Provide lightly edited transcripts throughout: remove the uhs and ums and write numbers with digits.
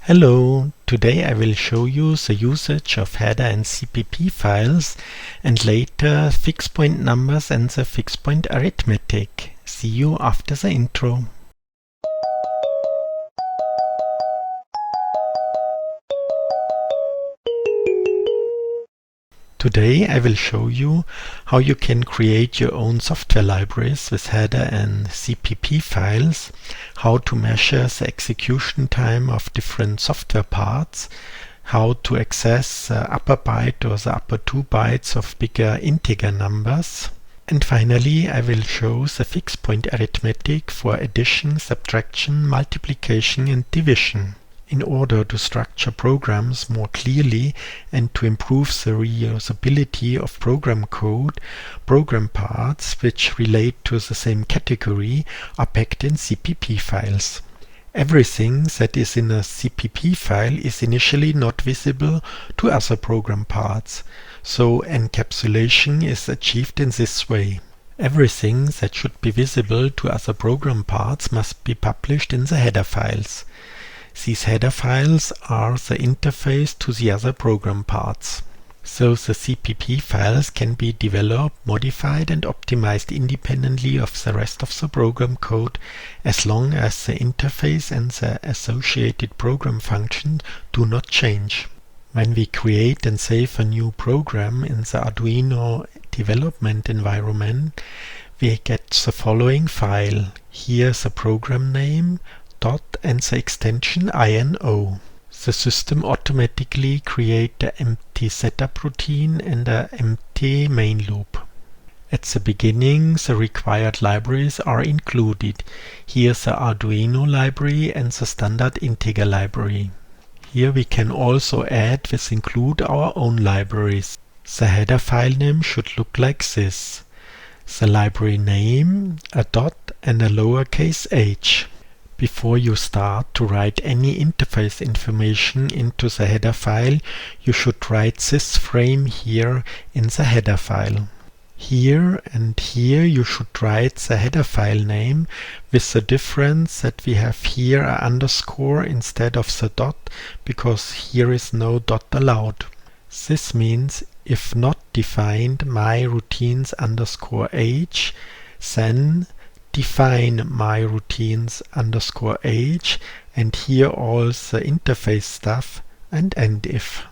Hello, today I will show you the usage of header and CPP files and later fixed point numbers and the fixed point arithmetic. See you after the intro. Today I will show you how you can create your own software libraries with header and CPP files, how to measure the execution time of different software parts, how to access the upper byte or the upper 2 bytes of bigger integer numbers, and finally I will show the fixed point arithmetic for addition, subtraction, multiplication and division. In order to structure programs more clearly and to improve the reusability of program code, program parts which relate to the same category are packed in CPP files. Everything that is in a CPP file is initially not visible to other program parts, so encapsulation is achieved in this way. Everything that should be visible to other program parts must be published in the header files. These header files are the interface to the other program parts. So the CPP files can be developed, modified and optimized independently of the rest of the program code as long as the interface and the associated program function do not change. When we create and save a new program in the Arduino development environment, we get the following file. Here's the program name, dot and the extension INO. The system automatically creates the empty setup routine and the empty main loop. At the beginning, the required libraries are included. Here's the Arduino library and the standard integer library. Here we can also add with include our own libraries. The header file name should look like this. The library name, a dot and a lowercase h. Before you start to write any interface information into the header file, you should write this frame here in the header file. Here and here you should write the header file name with the difference that we have here an underscore instead of the dot, because here is no dot allowed. This means if not defined myroutines underscore h, then define myroutines underscore h, and here all the interface stuff, and end if.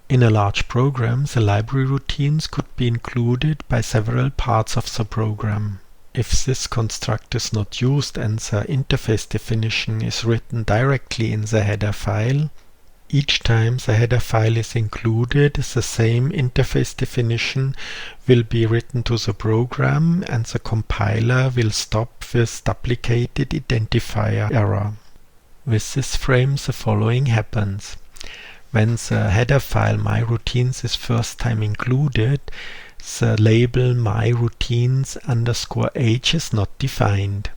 In a large program, the library routines could be included by several parts of the program. If this construct is not used and the interface definition is written directly in the header file, each time the header file is included, the same interface definition will be written to the program and the compiler will stop with duplicated identifier error. With this frame the following happens. When the header file myroutines is first time included, the label myroutines underscore h is not defined.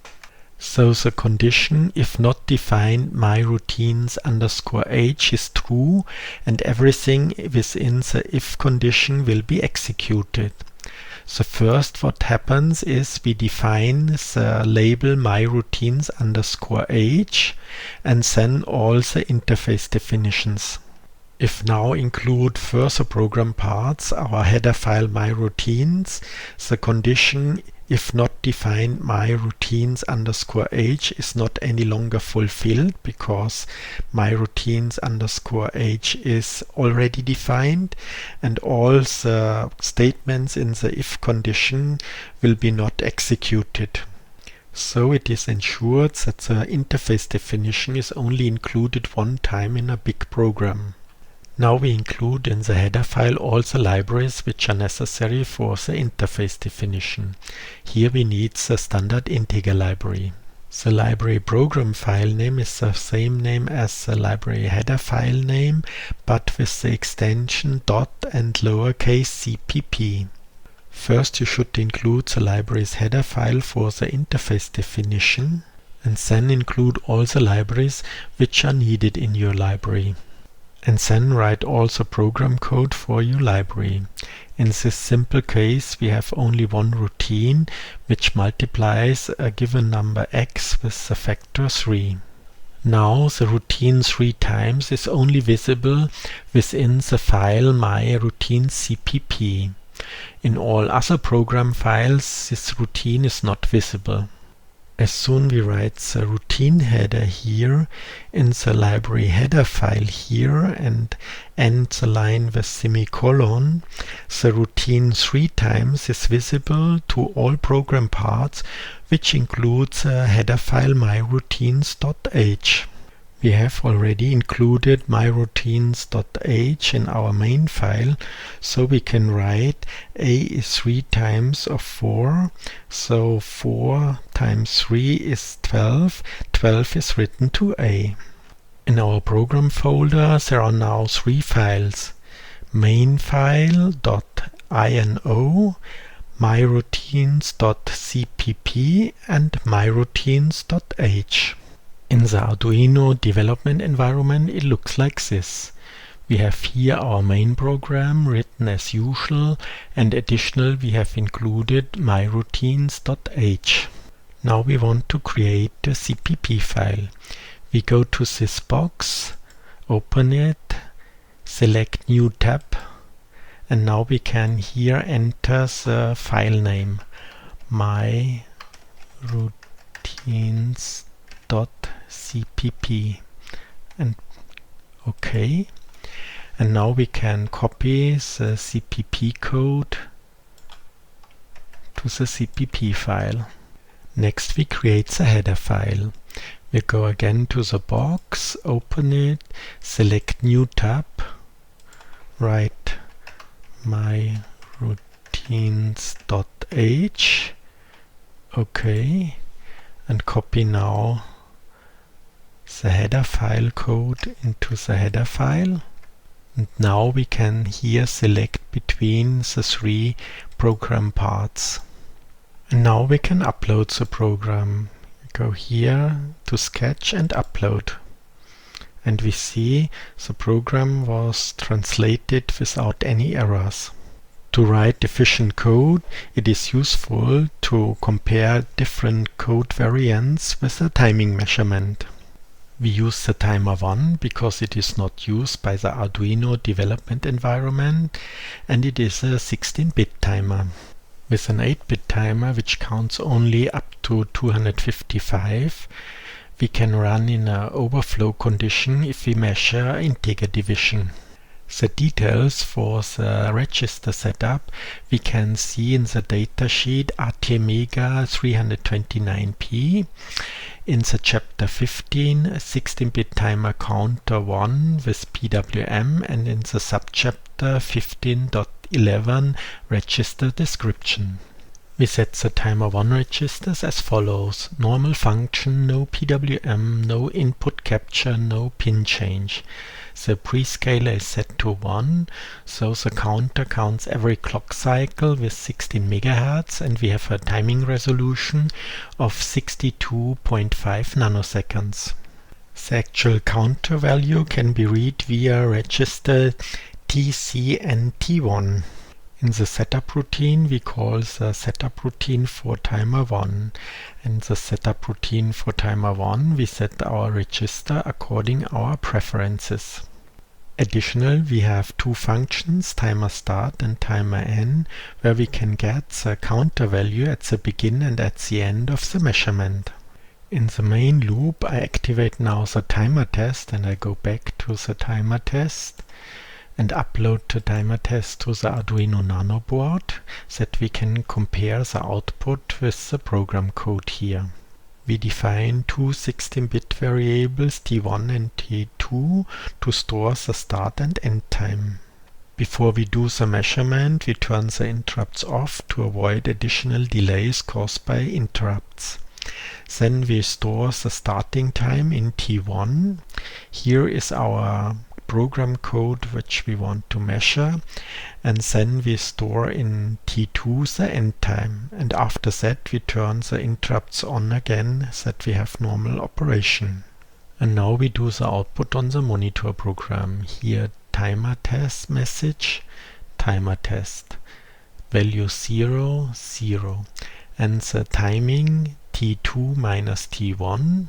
So the condition if not defined myroutines underscore h is true and everything within the if condition will be executed. So first what happens is we define the label myroutines underscore h and then all the interface definitions. If now include further program parts, our header file myroutines, the condition if not defined myroutines underscore h is not any longer fulfilled because myroutines underscore h is already defined and all the statements in the if condition will be not executed. So it is ensured that the interface definition is only included one time in a big program. Now we include in the header file all the libraries which are necessary for the interface definition. Here we need the standard integer library. The library program file name is the same name as the library header file name, but with the extension dot and lowercase cpp. First you should include the library's header file for the interface definition, and then include all the libraries which are needed in your library. And then write all the program code for your library. In this simple case we have only one routine which multiplies a given number x with the factor 3. Now the routine 3 times is only visible within the file myroutine.cpp. In all other program files this routine is not visible. As soon we write the routine header here in the library header file here and end the line with semicolon, the routine 3 times is visible to all program parts, which includes the header file myroutines.h. We have already included myroutines.h in our main file, so we can write a is 3 times of 4, so 4 times 3 is 12, 12 is written to a. In our program folder there are now 3 files: main file.ino, myroutines.cpp and myroutines.h. In the Arduino development environment it looks like this. We have here our main program written as usual, and additional we have included myroutines.h. Now we want to create a CPP file. We go to this box, open it, select new tab, and now we can here enter the file name myroutines.cpp and OK. And now we can copy the CPP code to the CPP file. Next we create the header file. We go again to the box, open it, select new tab, write myroutines.h, OK, and copy now the header file code into the header file. And now we can here select between the 3 program parts. And now we can upload the program. We go here to Sketch and Upload. And we see the program was translated without any errors. To write efficient code, it is useful to compare different code variants with a timing measurement. We use the timer 1 because it is not used by the Arduino development environment, and it is a 16-bit timer. With an 8-bit timer, which counts only up to 255, we can run in an overflow condition if we measure integer division. The details for the register setup we can see in the datasheet ATmega 329p. In the chapter 15, 16-bit timer counter 1 with PWM, and in the subchapter 15.11 register description. We set the timer 1 registers as follows: normal function, no PWM, no input capture, no pin change. The prescaler is set to 1, so the counter counts every clock cycle with 16 MHz, and we have a timing resolution of 62.5 nanoseconds. The actual counter value can be read via register TC and T1. In the setup routine we call the setup routine for timer 1. In the setup routine for timer 1 we set our register according our preferences. Additional, we have 2 functions, timer start and timer end, where we can get the counter value at the begin and at the end of the measurement. In the main loop I activate now the timer test, and I go back to the timer test and upload the timer test to the Arduino Nano board, so that we can compare the output with the program code here. We define 2 16-bit variables T1 and T2 to store the start and end time. Before we do the measurement, we turn the interrupts off to avoid additional delays caused by interrupts. Then we store the starting time in T1. Here is our program code which we want to measure, and then we store in T2 the end time, and after that we turn the interrupts on again so that we have normal operation. And now we do the output on the monitor program. Here timer test message, timer test, value 0, 0, and the timing T2 minus T1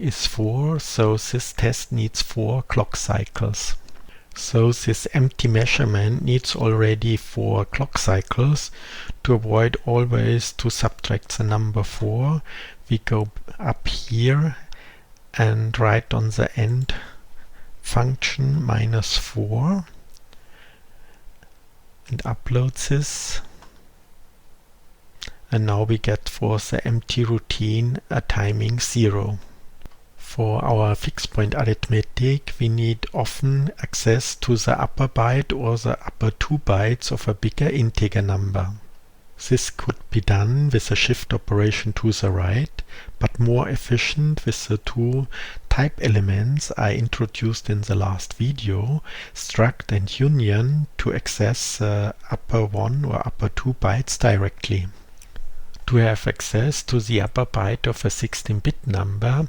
is 4, so this test needs 4 clock cycles. So this empty measurement needs already 4 clock cycles. To avoid always to subtract the number 4, we go up here and write on the end function -4 and upload this. And now we get for the empty routine a timing 0. For our fixed point arithmetic, we need often access to the upper byte or the upper 2 bytes of a bigger integer number. This could be done with a shift operation to the right, but more efficient with the 2 type elements I introduced in the last video, struct and union, to access the upper 1 or upper 2 bytes directly. To have access to the upper byte of a 16-bit number,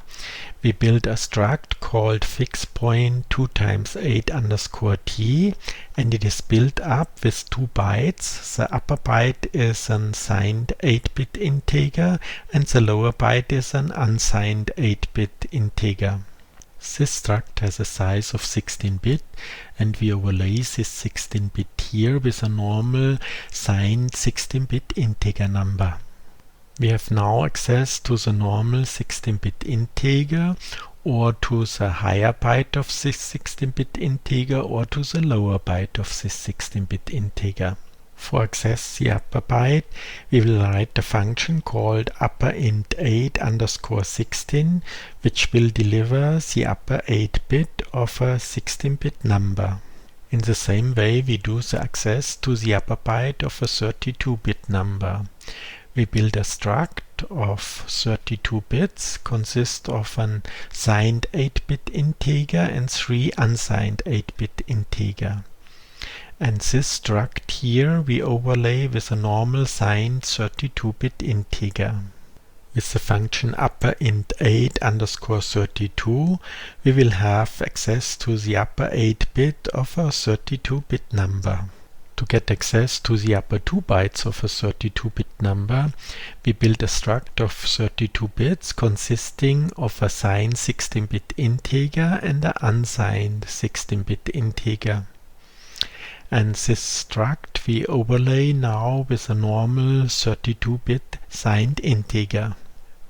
we build a struct called FixPoint.h, and it is built up with 2 bytes. The upper byte is an signed 8-bit integer and the lower byte is an unsigned 8-bit integer. This struct has a size of 16-bit, and we overlay this 16-bit here with a normal signed 16-bit integer number. We have now access to the normal 16-bit integer, or to the higher byte of this 16-bit integer, or to the lower byte of this 16-bit integer. For access the upper byte, we will write a function called upper_int8_16, which will deliver the upper 8-bit of a 16-bit number. In the same way we do the access to the upper byte of a 32-bit number. We build a struct of 32 bits, consists of an signed 8-bit integer and 3 unsigned 8-bit integer. And this struct here we overlay with a normal signed 32-bit integer. With the function upperInt8_32, we will have access to the upper 8-bit of a 32-bit number. To get access to the upper 2 bytes of a 32-bit number, we build a struct of 32 bits consisting of a signed 16-bit integer and an unsigned 16-bit integer. And this struct we overlay now with a normal 32-bit signed integer.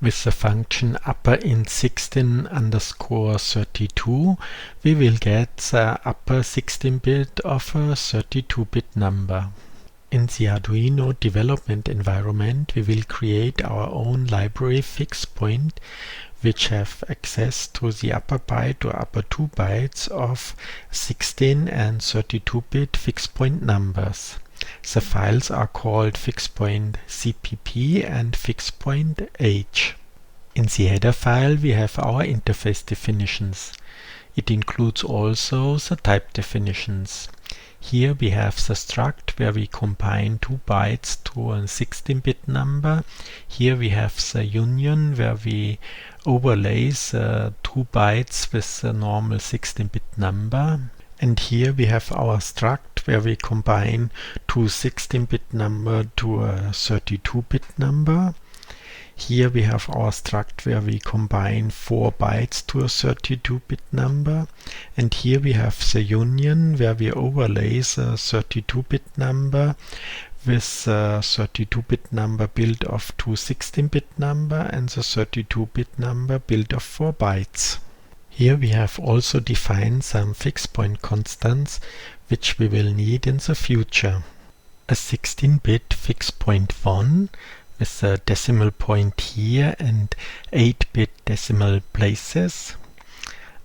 With the function upperInt16_32, we will get the upper 16-bit of a 32-bit number. In the Arduino development environment, we will create our own library FixPoint, which have access to the upper byte or upper 2 bytes of 16 and 32-bit FixPoint numbers. The files are called FixPoint.cpp and FixPoint.h. In the header file we have our interface definitions. It includes also the type definitions. Here we have the struct where we combine 2 bytes to a 16-bit number. Here we have the union where we overlay the 2 bytes with the normal 16-bit number. And here we have our struct where we combine 2 16-bit number to a 32-bit number. Here we have our struct where we combine 4 bytes to a 32-bit number. And here we have the union where we overlay the 32-bit number with the 32-bit number built of 2 16-bit number and the 32-bit number built of 4 bytes. Here we have also defined some fixed point constants which we will need in the future. A 16-bit fixed point 1 with a decimal point here and 8-bit decimal places.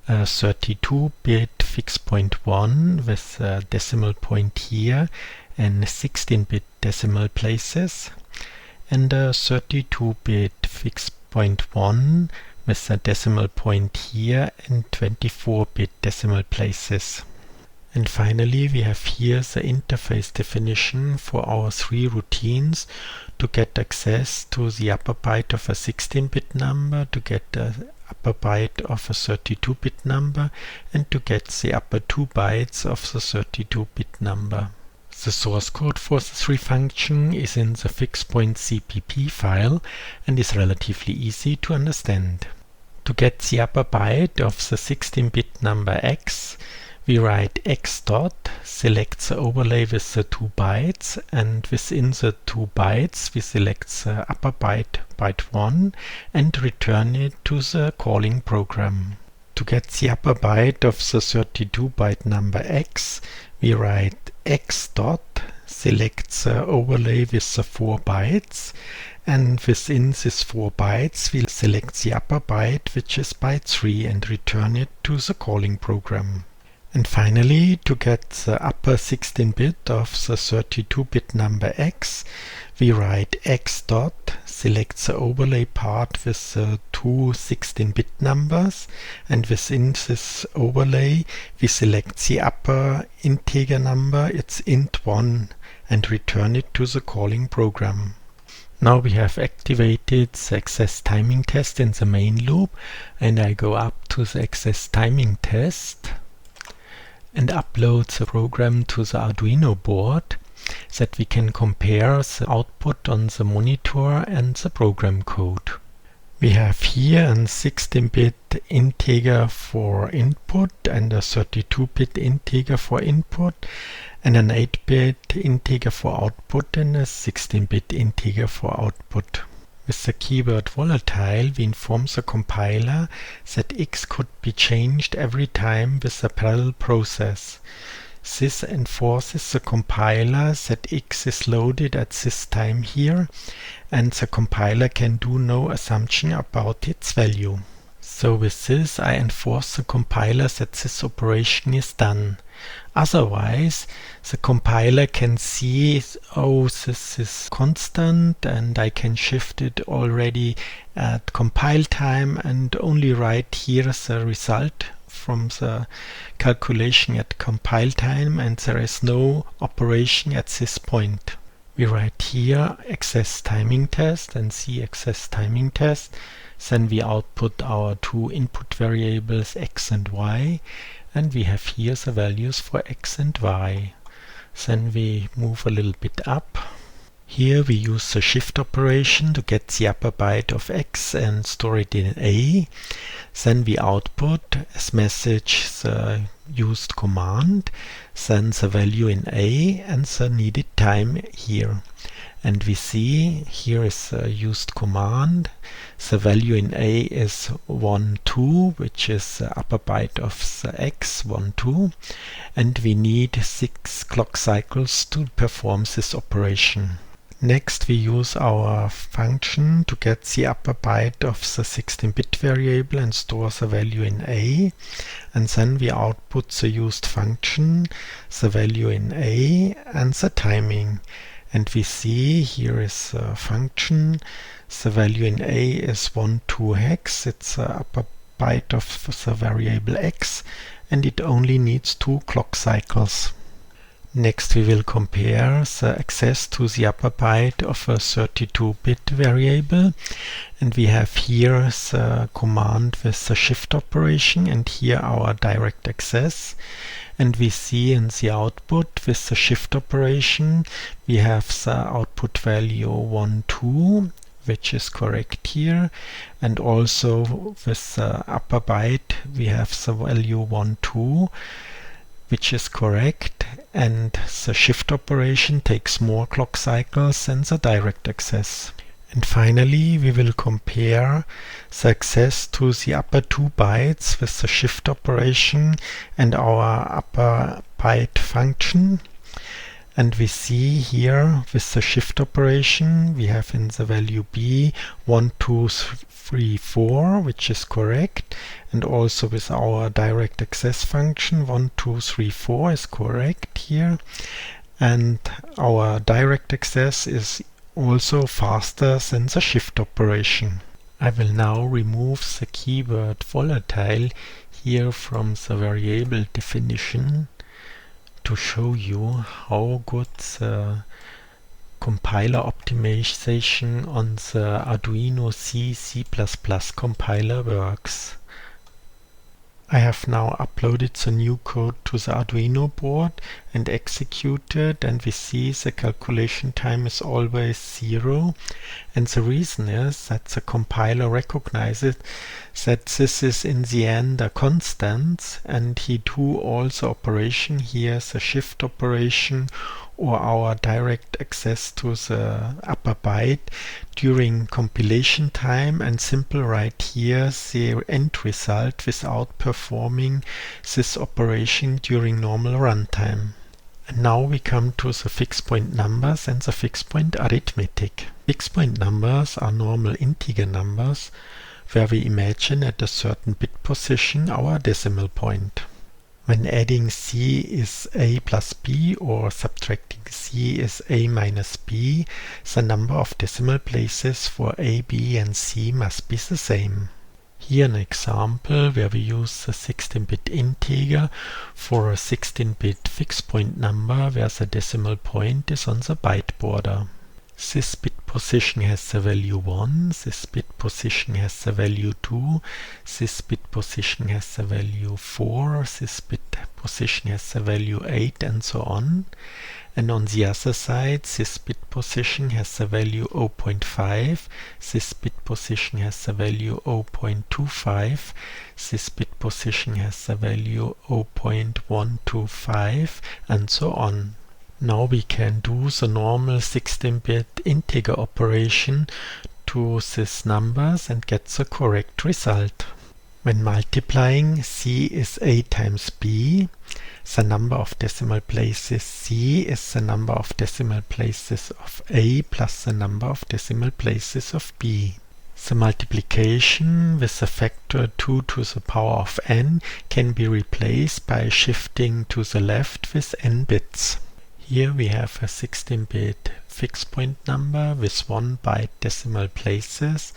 A 32-bit fixed point 1 with a decimal point here and 16-bit decimal places. And a 32-bit fixed point 1 with a decimal point here and 24-bit decimal places. And finally we have here the interface definition for our 3 routines to get access to the upper byte of a 16-bit number, to get the upper byte of a 32-bit number, and to get the upper 2 bytes of the 32-bit number. The source code for the 3 functions is in the FixPoint.cpp file and is relatively easy to understand. To get the upper byte of the 16-bit number x, we write x dot, select the overlay with the 2 bytes, and within the 2 bytes we select the upper byte, byte 1, and return it to the calling program. To get the upper byte of the 32-byte number x, we write x dot, select the overlay with the 4 bytes, and within these 4 bytes we select the upper byte, which is byte 3, and return it to the calling program. And finally, to get the upper 16-bit of the 32-bit number x, we write x dot, select the overlay part with the 2 16-bit numbers, and within this overlay we select the upper integer number, it's int1, and return it to the calling program. Now we have activated the access timing test in the main loop, and I go up to the access timing test and upload the program to the Arduino board, that we can compare the output on the monitor and the program code. We have here a 16-bit integer for input and a 32-bit integer for input, and an 8-bit integer for output and a 16-bit integer for output. With the keyword volatile, we inform the compiler that x could be changed every time with a parallel process. This enforces the compiler that x is loaded at this time here, and the compiler can do no assumption about its value. So with this I enforce the compiler that this operation is done. Otherwise, the compiler can see, oh, this is constant and I can shift it already at compile time and only write here the result from the calculation at compile time, and there is no operation at this point. We write here access timing test and see access timing test. Then we output our 2 input variables x and y, and we have here the values for x and y. Then we move a little bit up. Here we use the shift operation to get the upper byte of x and store it in A. Then we output as message the used command, then the value in A and the needed time here. And we see here is the used command. The value in A is 1, 2, which is the upper byte of the x, 1, 2. And we need 6 clock cycles to perform this operation. Next we use our function to get the upper byte of the 16-bit variable and store the value in A, and then we output the used function, the value in A and the timing. And we see here is the function, the value in A is 1, 2 hex, it's the upper byte of the variable x, and it only needs 2 clock cycles. Next we will compare the access to the upper byte of a 32-bit variable, and we have here the command with the shift operation and here our direct access. And we see in the output with the shift operation we have the output value 1, 2, which is correct here, and also with the upper byte we have the value 1, 2, which is correct, and the shift operation takes more clock cycles than the direct access. And finally we will compare the access to the upper 2 bytes with the shift operation and our upper byte function. And we see here with the shift operation we have in the value b 1, 2, 3, 4, which is correct, and also with our direct access function 1, 2, 3, 4 is correct here, and our direct access is also faster than the shift operation. I will now remove the keyword volatile here from the variable definition to show you how good the compiler optimization on the Arduino C++ compiler works. I have now uploaded the new code to the Arduino board and executed, and we see the calculation time is always 0. And the reason is that the compiler recognizes that this is in the end a constant, and he do all the operation here, the shift operation or our direct access to the upper byte during compilation time, and simple write here the end result without performing this operation during normal runtime. And now we come to the fixed point numbers and the fixed point arithmetic. Fixed point numbers are normal integer numbers where we imagine at a certain bit position our decimal point. When adding c is a plus b or subtracting c is a minus b, the number of decimal places for a, b and c must be the same. Here an example where we use the 16-bit integer for a 16-bit fixed point number where the decimal point is on the byte border. This bit position has the value 1, this bit position has the value 2, this bit position has the value 4, this bit position has the value 8, and so on. And on the other side, this bit position has the value 0.5, this bit position has the value 0.25, this bit position has the value 0.125, and so on. Now we can do the normal 16-bit integer operation to these numbers and get the correct result. When multiplying c is a times b, the number of decimal places c is the number of decimal places of a plus the number of decimal places of b. The multiplication with the factor 2 to the power of n can be replaced by shifting to the left with n bits. Here we have a 16-bit fixed point number with 1 byte decimal places,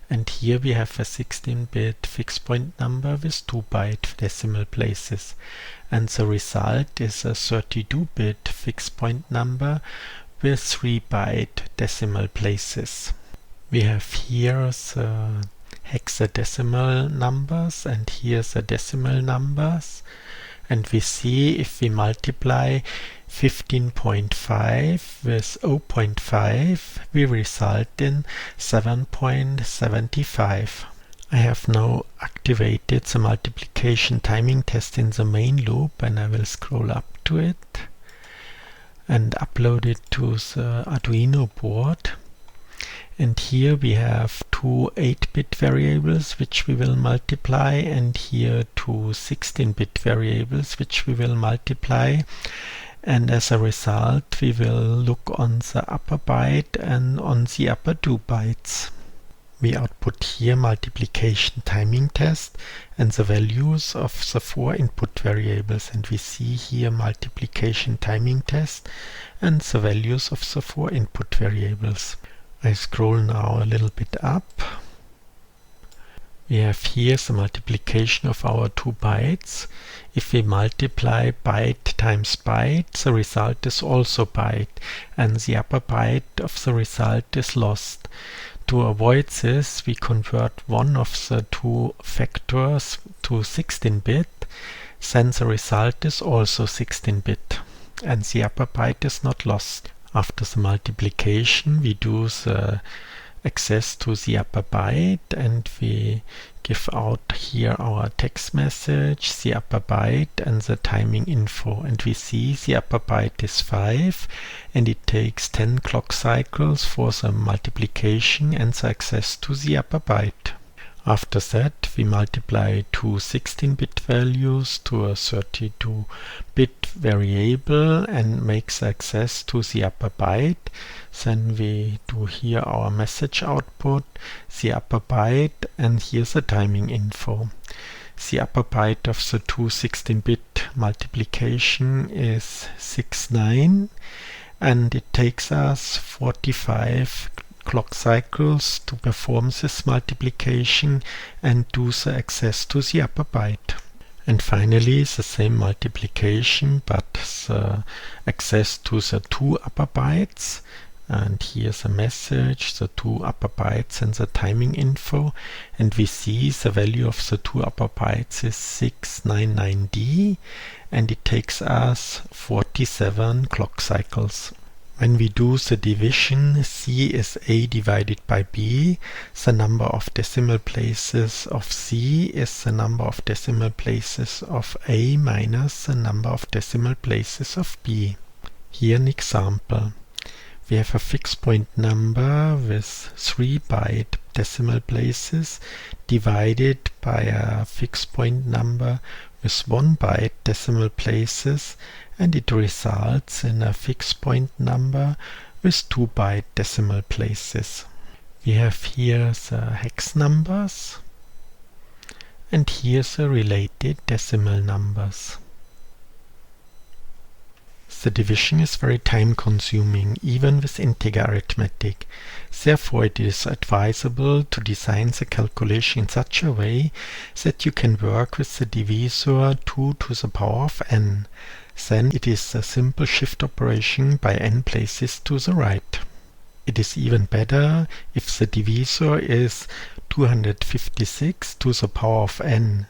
and here we have a 16-bit fixed point number with 2 byte decimal places, and the result is a 32-bit fixed point number with 3 byte decimal places. We have here the hexadecimal numbers and here the decimal numbers, and we see if we multiply 15.5 with 0.5, we result in 7.75. I have now activated the multiplication timing test in the main loop, and I will scroll up to it and upload it to the Arduino board. And here we have two 8-bit variables which we will multiply, and here two 16-bit variables which we will multiply. And as a result we will look on the upper byte and on the upper 2 bytes. We output here multiplication timing test and the values of the 4 input variables, and we see here multiplication timing test and the values of the 4 input variables. I scroll now a little bit up. We have here the multiplication of our 2 bytes. If we multiply byte times byte, the result is also byte, and the upper byte of the result is lost. To avoid this, we convert one of the 2 factors to 16-bit, then the result is also 16-bit, and the upper byte is not lost. After the multiplication, we do the access to the upper byte, and we give out here our text message, the upper byte and the timing info, and we see the upper byte is 5 and it takes 10 clock cycles for the multiplication and the access to the upper byte. After that, we multiply two 16-bit values to a 32-bit variable and make the access to the upper byte. Then we do here our message output, the upper byte, and here's the timing info. The upper byte of the two 16-bit multiplication is 69, and it takes us 45 clock cycles to perform this multiplication and do the access to the upper byte. And finally the same multiplication, but the access to the 2 upper bytes, And here's a message, the two upper bytes and the timing info, and we see the value of the two upper bytes is 699D, and it takes us 47 clock cycles. When we do the division, C is A divided by B. The number of decimal places of C is the number of decimal places of A minus the number of decimal places of B. Here an example. We have a fixed point number with 3 byte decimal places divided by a fixed point number with 1 byte decimal places, and it results in a fixed point number with 2 byte decimal places. We have here the hex numbers, and here the related decimal numbers. The division is very time consuming, even with integer arithmetic. Therefore, it is advisable to design the calculation in such a way that you can work with the divisor 2 to the power of n. Then it is a simple shift operation by n places to the right. It is even better if the divisor is 256 to the power of n.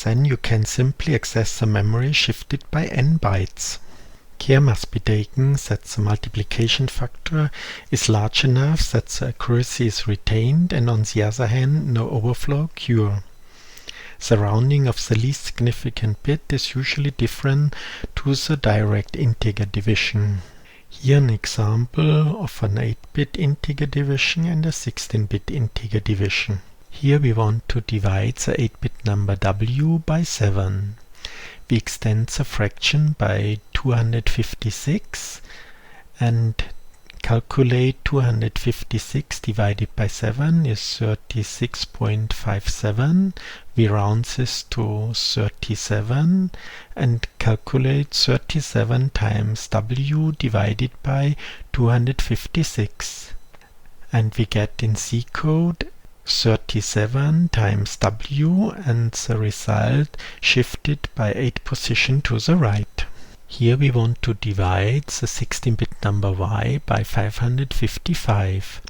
Then you can simply access the memory shifted by n bytes. Care must be taken that the multiplication factor is large enough that the accuracy is retained, and on the other hand no overflow occur. The rounding of the least significant bit is usually different to the direct integer division. Here an example of an 8-bit integer division and a 16-bit integer division. Here we want to divide the 8-bit number w by 7. We extend the fraction by 256 and calculate 256 divided by 7 is 36.57. We round this to 37 and calculate 37 times w divided by 256. And we get in C code 37 times w, and the result shifted by 8 position to the right. Here we want to divide the 16-bit number y by 555.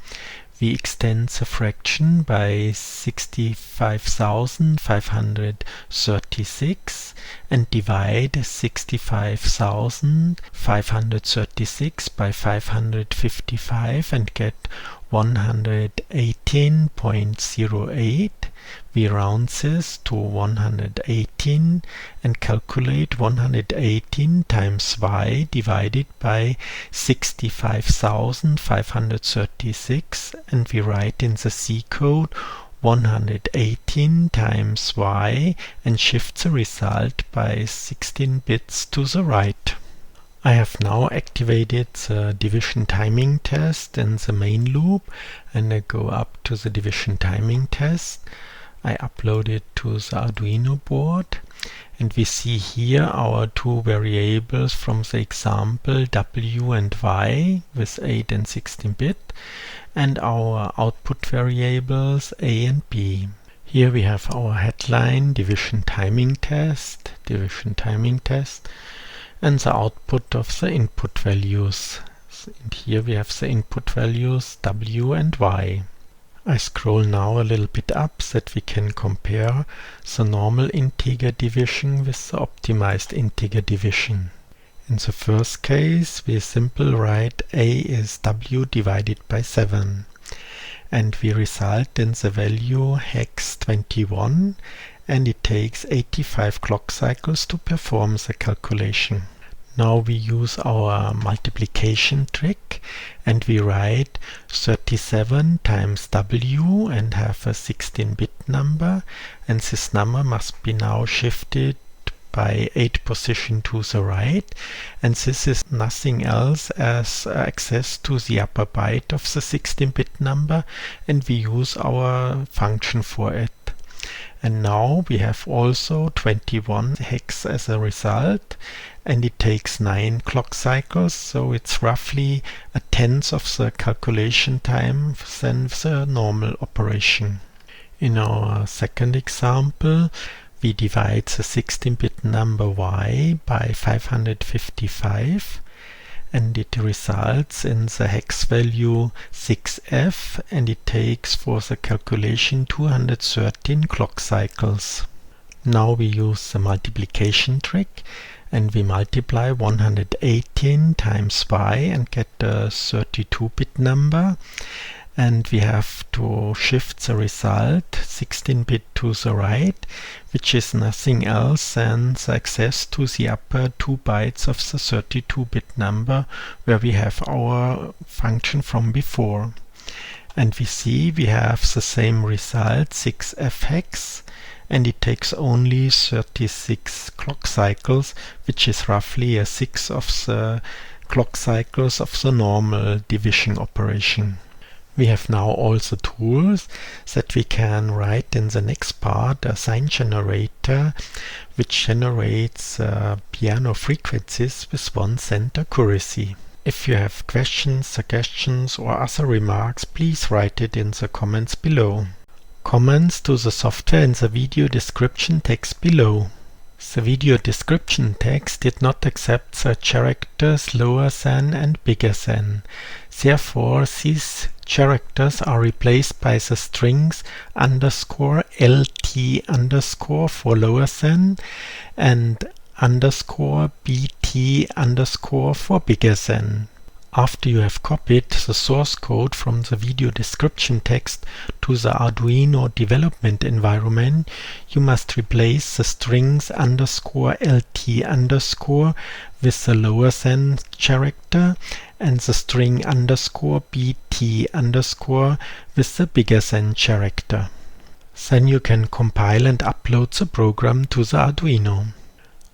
We extend the fraction by 65,536 and divide 65,536 by 555 and get 118.08. We round this to 118 and calculate 118 times y divided by 65,536, and we write in the C code 118 times y and shift the result by 16 bits to the right. I have now activated the division timing test in the main loop, and I go up to the division timing test. I upload it to the Arduino board, and we see here our two variables from the example w and y with 8 and 16 bit, and our output variables a and b. Here we have our headline division timing test, and the output of the input values. And here we have the input values w and y. I scroll now a little bit up that we can compare the normal integer division with the optimized integer division. In the first case, we simply write a is w divided by 7, and we result in the value hex 21, and it takes 85 clock cycles to perform the calculation. Now we use our multiplication trick, and we write 37 times w and have a 16-bit number, and this number must be now shifted by 8 position to the right, and this is nothing else as access to the upper byte of the 16-bit number, and we use our function for it. And now we have also 21 hex as a result, and it takes 9 clock cycles, so it's roughly a tenth of the calculation time than the normal operation. In our second example, we divide the 16-bit number y by 555, and it results in the hex value 6F, and it takes for the calculation 213 clock cycles. Now we use the multiplication trick, and we multiply 118 times by and get a 32-bit number, and we have to shift the result 16-bit to the right, which is nothing else than the access to the upper 2 bytes of the 32-bit number where we have our function from before. And we see we have the same result, 6F hex, and it takes only 36 clock cycles, which is roughly a sixth of the clock cycles of the normal division operation. We have now all the tools that we can write in the next part, a sign generator, which generates piano frequencies with 1 cent accuracy. If you have questions, suggestions or other remarks, please write it in the comments below. Comments to the software in the video description text below. The video description text did not accept the characters lower than and bigger than. Therefore, these characters are replaced by the strings _LT_ for lower than and _BT_ for bigger than. After you have copied the source code from the video description text to the Arduino development environment, you must replace the strings _LT_ with the lower than character and the string _BT_ with the bigger than character. Then you can compile and upload the program to the Arduino.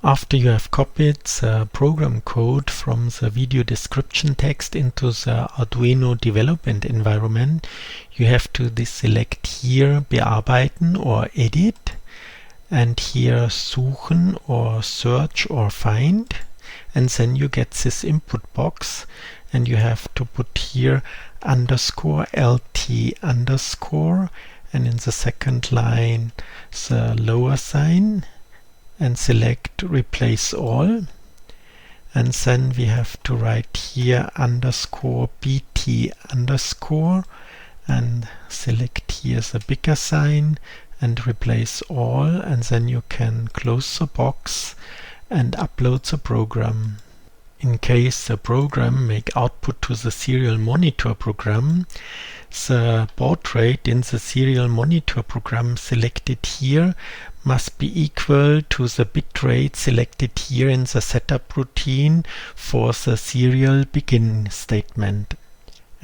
After you have copied the program code from the video description text into the Arduino development environment, you have to select here Bearbeiten or Edit, and here Suchen or Search or Find, and then you get this input box, and you have to put here _LT_, and in the second line the lower sign, and select replace all, and then we have to write here _BT_ and select here the bigger sign and replace all, and then you can close the box and upload the program. In case the program make output to the serial monitor program, the baud rate in the serial monitor program selected here must be equal to the bit rate selected here in the setup routine for the serial begin statement.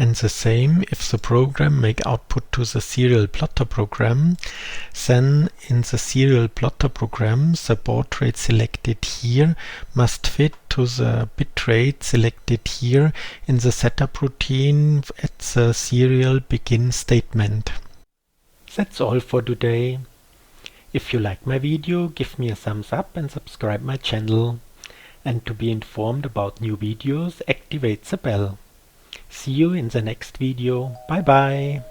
And the same if the program make output to the serial plotter program, then in the serial plotter program the baud rate selected here must fit to the bit rate selected here in the setup routine at the serial begin statement. That's all for today. If you like my video, give me a thumbs up and subscribe my channel. And to be informed about new videos, activate the bell. See you in the next video. Bye bye.